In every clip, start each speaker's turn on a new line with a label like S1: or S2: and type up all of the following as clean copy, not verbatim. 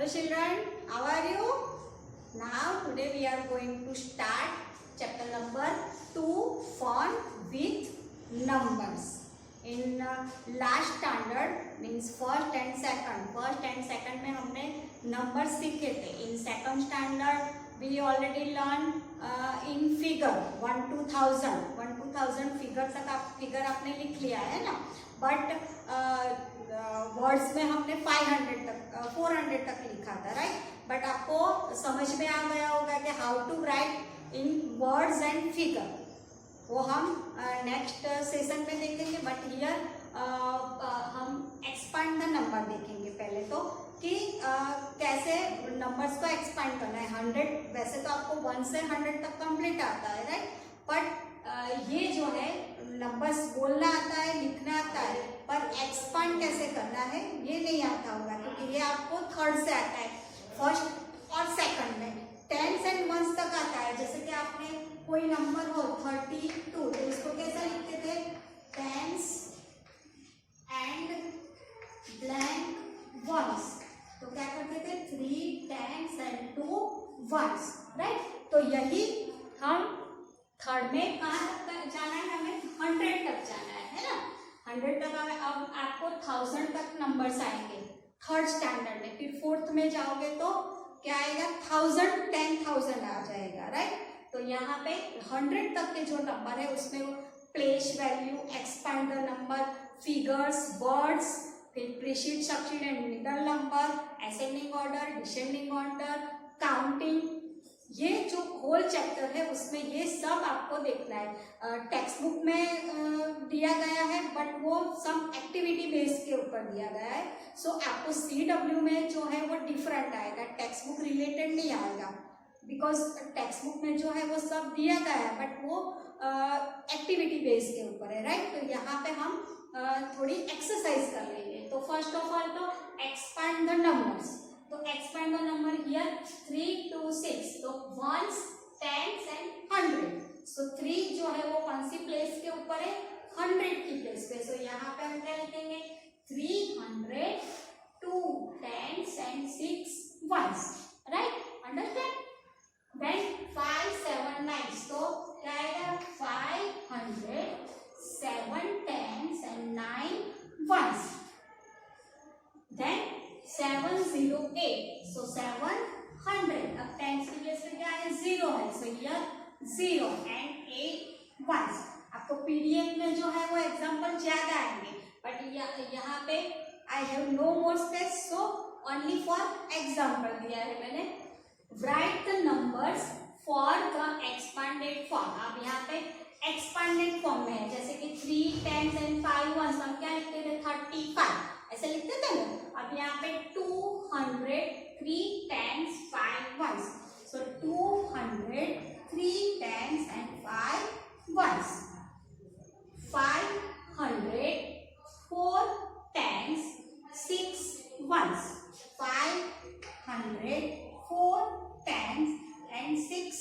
S1: Hello children, how are you? Now today we are going to start chapter number 2, fun with numbers. In last standard means first and second में हमने numbers सीखे थे. In second standard we already learned in figure 1 to 1000 figure आपने लिख लिया है ना. But words में हमने 500 तक 400 तक लिखा था, राइट. बट आपको समझ में आ गया होगा कि how to write in words and figure. वो हम नेक्स्ट सेशन में देखेंगे. बट हियर हम एक्सपांड द नंबर देखेंगे पहले तो कि कैसे नंबर्स को एक्सपांड करना है. 100 वैसे तो आपको 1 से 100 तक कंप्लीट आता है, राइट. बट ये जो है नंबर्स बोलना आता है, लिखना आता है, पर एक्सपांड कैसे करना है ये नहीं आता होगा क्योंकि ये आपको थर्ड से आता है. फर्स्ट और सेकंड में टेंस एंड वंस तक आता है. जैसे कि आपने कोई नंबर हो 32 तो उसको कैसा लिखते थे, टेंस एंड ब्लैंक वंस. तो क्या करते थे, 3 टेंस एंड 2 वंस, राइट. तो यही हम थर्ड में कहाँ तक जाना है, हमें 100 तक जाना है ना. 100 तक अब आपको 1000 तक नंबर्स आएंगे थर्ड स्टैंडर्ड में. फिर फोर्थ में जाओगे तो क्या आएगा, 1000 10,000 आ जाएगा, राइट. तो यहाँ पे 100 तक के जो नंबर है उसमें place value, expand the number, figures, words, फिर precede, succeed and middle number, ascending order, descending order, counting, ये जो होल चैप्टर है उसमें ये सब आपको देखना है. टेक्स्ट बुक में दिया गया है बट वो सब एक्टिविटी बेस के ऊपर दिया गया है. सो आपको CW में जो है वो डिफरेंट आएगा, टेक्स्ट बुक रिलेटेड नहीं आएगा बिकॉज टेक्स्ट बुक में जो है वो सब दिया गया है बट वो एक्टिविटी बेस के ऊपर है, राइट. तो यहाँ पे हम थोड़ी एक्सरसाइज कर लेंगे. तो फर्स्ट ऑफ ऑल तो एक्सपांड द नंबर्स. तो expand the number here 3 to 6. तो वंस, टेंस एंड 100. सो 3 जो है वो कौन सी प्लेस के ऊपर है, 100 की प्लेस पे. सो यहाँ पे हम क्या लिखेंगे, 300, 2 tens and 6 ones, right. Understand. Then 5 7 9. तो क्या आएगा, 500, 7 tens and 9 ones. Then 708. So 700. अब टेंस की प्लेस पे क्या है, 0 है. So here 0 and 8 ones. आपको PDF में जो है वो एग्जांपल ज्यादा आएंगे बट यहाँ पे I have no more space so only for example दिया है मैंने. Write the numbers for the expanded form. अब यहाँ पे एक्सपांडेड फॉर्म में है, जैसे कि 3 टेंस एंड 5 वंस. हम क्या लिखते थे, 35 ऐसे लिखते थे ना. अब यहाँ पे 200, 3 tens 5 ones. So 200, 3 tens and 5 ones. 500, 4 tens 6 ones. 500, 4 tens and 6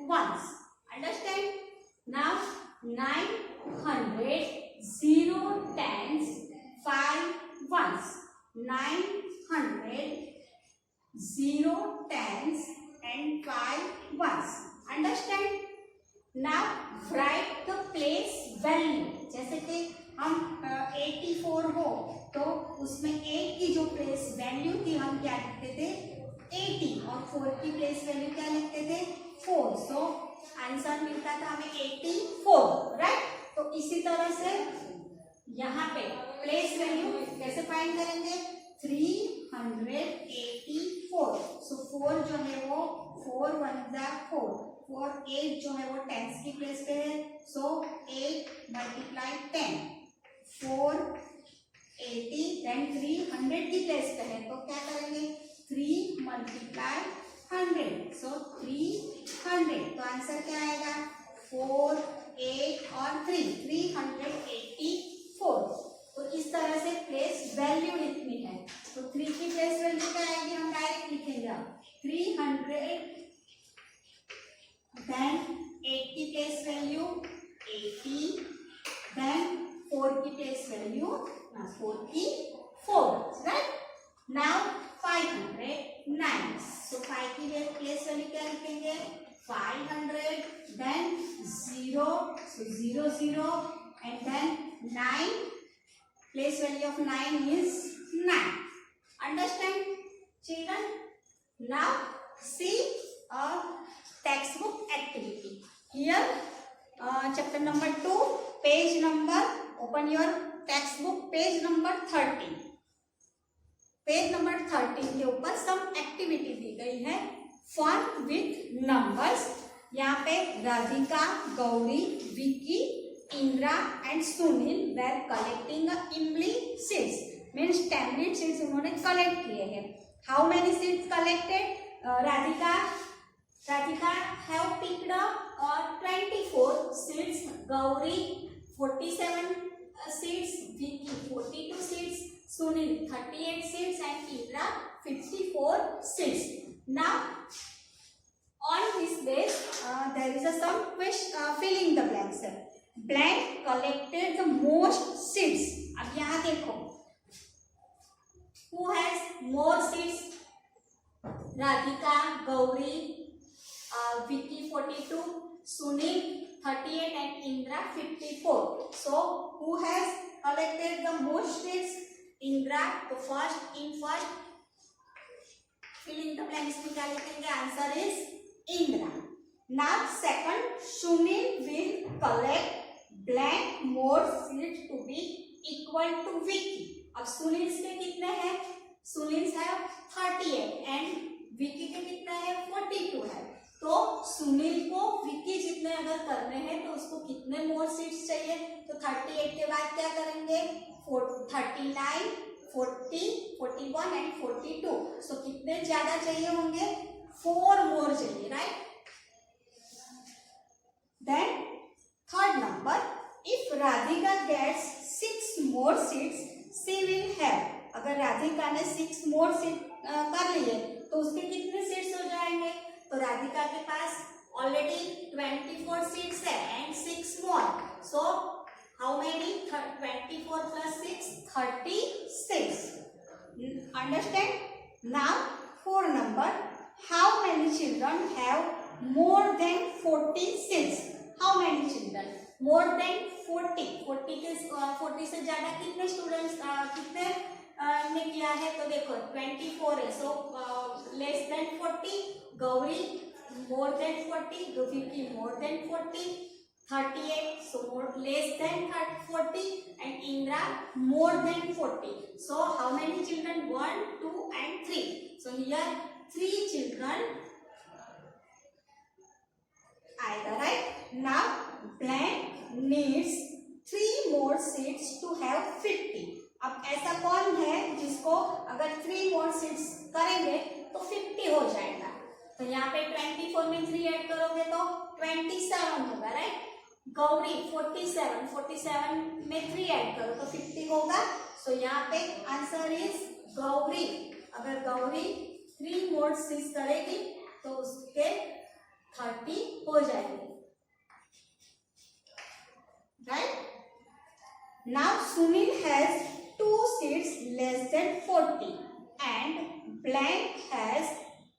S1: ones. Understand? Now 900, 0 tens, 5 ones. 900, 0 tens and 5 ones. Understand? Now write the place value. जैसे कि हम 84 हो तो उसमें 8 की जो प्लेस वैल्यू थी हम क्या लिखते थे, 80. और 4 की प्लेस वैल्यू क्या लिखते थे, 4. सो आंसर मिलता था हमें 84, राइट. तो इसी तरह से यहाँ पे प्लेस वैल्यू कैसे फाइंड करेंगे, 384. सो 4 जो है वो 4 1 4. 4 8 जो है वो टेंस की प्लेस पे है. सो 8 मल्टीप्लाई 10, 480. देन 300 की प्लेस पे है तो क्या करेंगे, 3 मल्टीप्लाई 100. सो 300. तो आंसर क्या आएगा, 4 8 और 3 384. तो इस तरह से प्लेस वैल्यू लिखनी है. तो 3 की प्लेस वैल्यू क्या आएगी, हम डायरेक्ट लिखेंगे 300. देन 8 की प्लेस वैल्यू 80. देन 4 की प्लेस वैल्यू 4 की 4, राइट. नाउ 500 की प्लेस वैल्यू क्या लिखेंगे 500, then 0, so 0 0, and then 9, place value of 9 is 9. Understand children? Now see a textbook activity. Here chapter number 2, page number, open your textbook, page number 13. Page number 13 के ऊपर some activity दी गई है fun with numbers. यहाँ पे Radhika, Gauri, Vicky, Indra and Sunil were collecting imli seeds, means tamarind seeds उन्होंने collect किए हैं। How many seeds collected? Radhika have picked up 24 seeds, Gauri 47 seeds, Vicky 42 seeds, Sunil 38 seeds and Indra 54 seeds. Now on this base there is a some question filling the blanks. Blank collected the most seeds. अब यहाँ देखो who has more seeds? Radhika, Gauri, Vicky 42, Sunil 38 and Indra 54. So who has collected the most seeds? Indra. तो first in first fill in the blanks में क्या लिखेंगे? Answer is Indra. Now second, Sunil will collect blank more seeds to be equal to Vicky. अब सुनील के कितने हैं? सुनील है 38 and Vicky के कितने हैं? 42 है। तो सुनील को विकी जितने अगर करने हैं तो उसको कितने मोर सीड्स चाहिए? तो 38 के बाद क्या करेंगे? 39, 40, 41 एंड 42। सो कितने ज्यादा चाहिए होंगे? 4 मोर चाहिए, right? Then third number, if Radhika gets 6 more seeds she will have. अगर राधिका ने 6 मोर सीड कर लिए तो उसके कितने सीड्स हो जाएंगे? तो राधिका के पास ऑलरेडी 24 सीड्स है and 6 more, so how many? 24 plus 6, 36. Understand? Now 4 number, how many children have more than 40 seeds? How many children? More than 40. 40 से ज्यादा कितने स्टूडेंट्स कितने ने किया है? तो देखो 24 है, so less than 40, Gauri more than 40, Vicky more than 40, 38, so more less than 40, and Indra more than 40. So how many children? 1, 2 and 3. So here 3 children either, right? Now blank needs 3 more seeds to have 50. अब ऐसा कौन है जिसको अगर 3 more seeds करेंगे तो 50 हो जाएगा? तो यहाँ पे 24 में 3 ऐड करोगे तो 27 होगा, राइट? गौरी 47 में 3 ऐड करो तो 50 होगा। सो यहाँ पे आंसर इज गौरी। अगर गौरी 3 मोर सीड्स करेगी तो उसके 30 हो जाएंगे, right? Now Sunil has 2 seeds less than 40 and blank has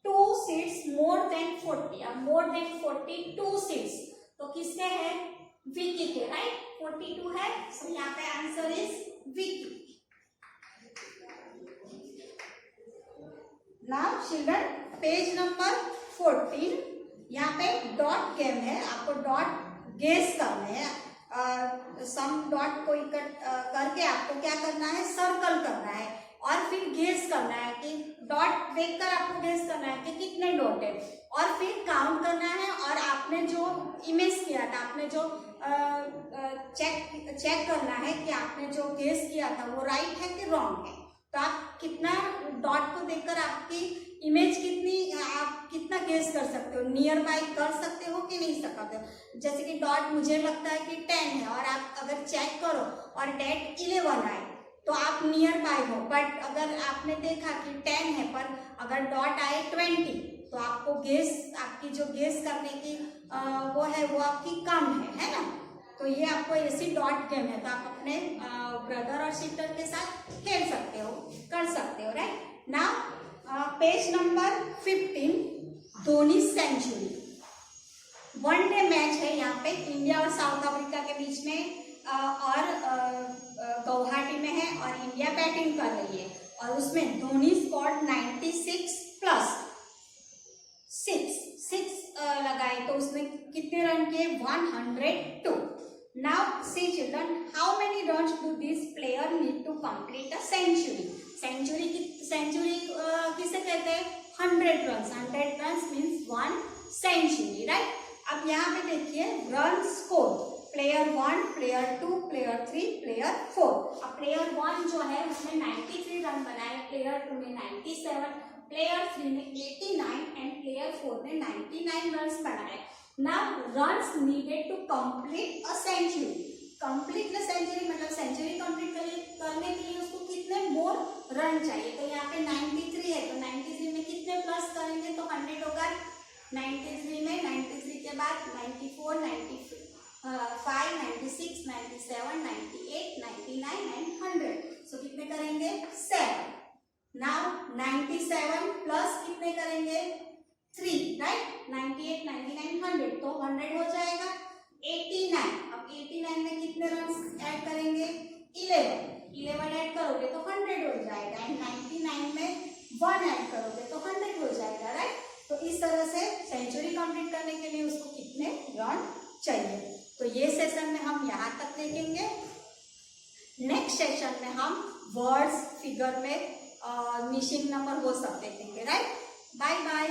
S1: 2 seeds more than 40। अब मोर देन 42 सीड्स तो किसके हैं? विकी के, राइट? 42 है, सो यहाँ पे answer is Vicky. Now children page number 14, यहाँ पे डॉट गेम है, आपको डॉट गेस करने हैं। सम डॉट को करके आपको क्या करना है? सर्कल करना है और फिर गेस करना है कि डॉट देखकर आपको गेस करना है कि कितने डॉट है और फिर काउंट करना है। और आपने जो इमेज किया था, आपने जो चेक करना है कि आपने जो गेस किया था वो राइट है कि रॉन्ग है। तो आप कितना डॉट को देखकर आपकी इमेज आप कितना गेस कर सकते हो, नियर बाय कर सकते हो कि नहीं सकते हो। जैसे कि डॉट मुझे लगता है कि 10 है और आप अगर चेक करो और डेट 11 आए तो आप नियर बाय हो, बट अगर आपने देखा कि 10 है पर अगर डॉट आए 20 तो आपको आपकी जो गेस करने की वो है वो आपकी कम है ना? तो ये आपको ऐसी डॉट गेम है, तो आप अपने ब्रदर और सिस्टर के साथ खेल सकते हो, कर सकते हो, right? Now page number 15, Dhoni century. One day match है यहाँ पे इंडिया और साउथ अफ्रीका के बीच में और गुवाहाटी में है और इंडिया बैटिंग कर रही है और उसमें धोनी स्कोर्ड 96 प्लस 6 लगाए तो उसने कितने रन किए 102। Now see children, how many runs do this player need to complete a century. Century किसे कहते हैं 100 run. 100 run means 1 century, right. अब यहाँ पे देखिए run score, player 1, player 2, player 3, player 4। अब प्लेयर 1 जो है उसने 93 रन बनाए, प्लेयर 2 ने 97, प्लेयर 3 ने 89 एंड प्लेयर 4 ने 99 रन बनाए। Now runs needed to complete a century. Complete the century मतलब सेंचुरी कंप्लीट करने के लिए उसको कितने मोर रन चाहिए। तो यहाँ पे 93 है तो 93 में कितने प्लस करेंगे तो 100 होगा। 93 में 93 के बाद 94, 95, 96, 97, 98, 99 एंड 100। सो कितने करेंगे 7। नाउ 97 प्लस कितने करेंगे 3, राइट। 98, 99, 100 तो 100 हो जाएगा। 89, अब 89 में कितने रन ऐड करेंगे 11 ऐड करोगे तो 100 हो जाएगा एंड 99 में 1 ऐड करोगे तो 100 हो जाएगा, राइट। तो इस तरह से सेंचुरी कंप्लीट करने के लिए उसको कितने रन चाहिए। तो ये सेशन में हम यहाँ तक देखेंगे। नेक्स्ट सेशन में हम वर्ड्स, फिगर में मिसिंग नंबर वो सब देखेंगे, राइट। Bye bye.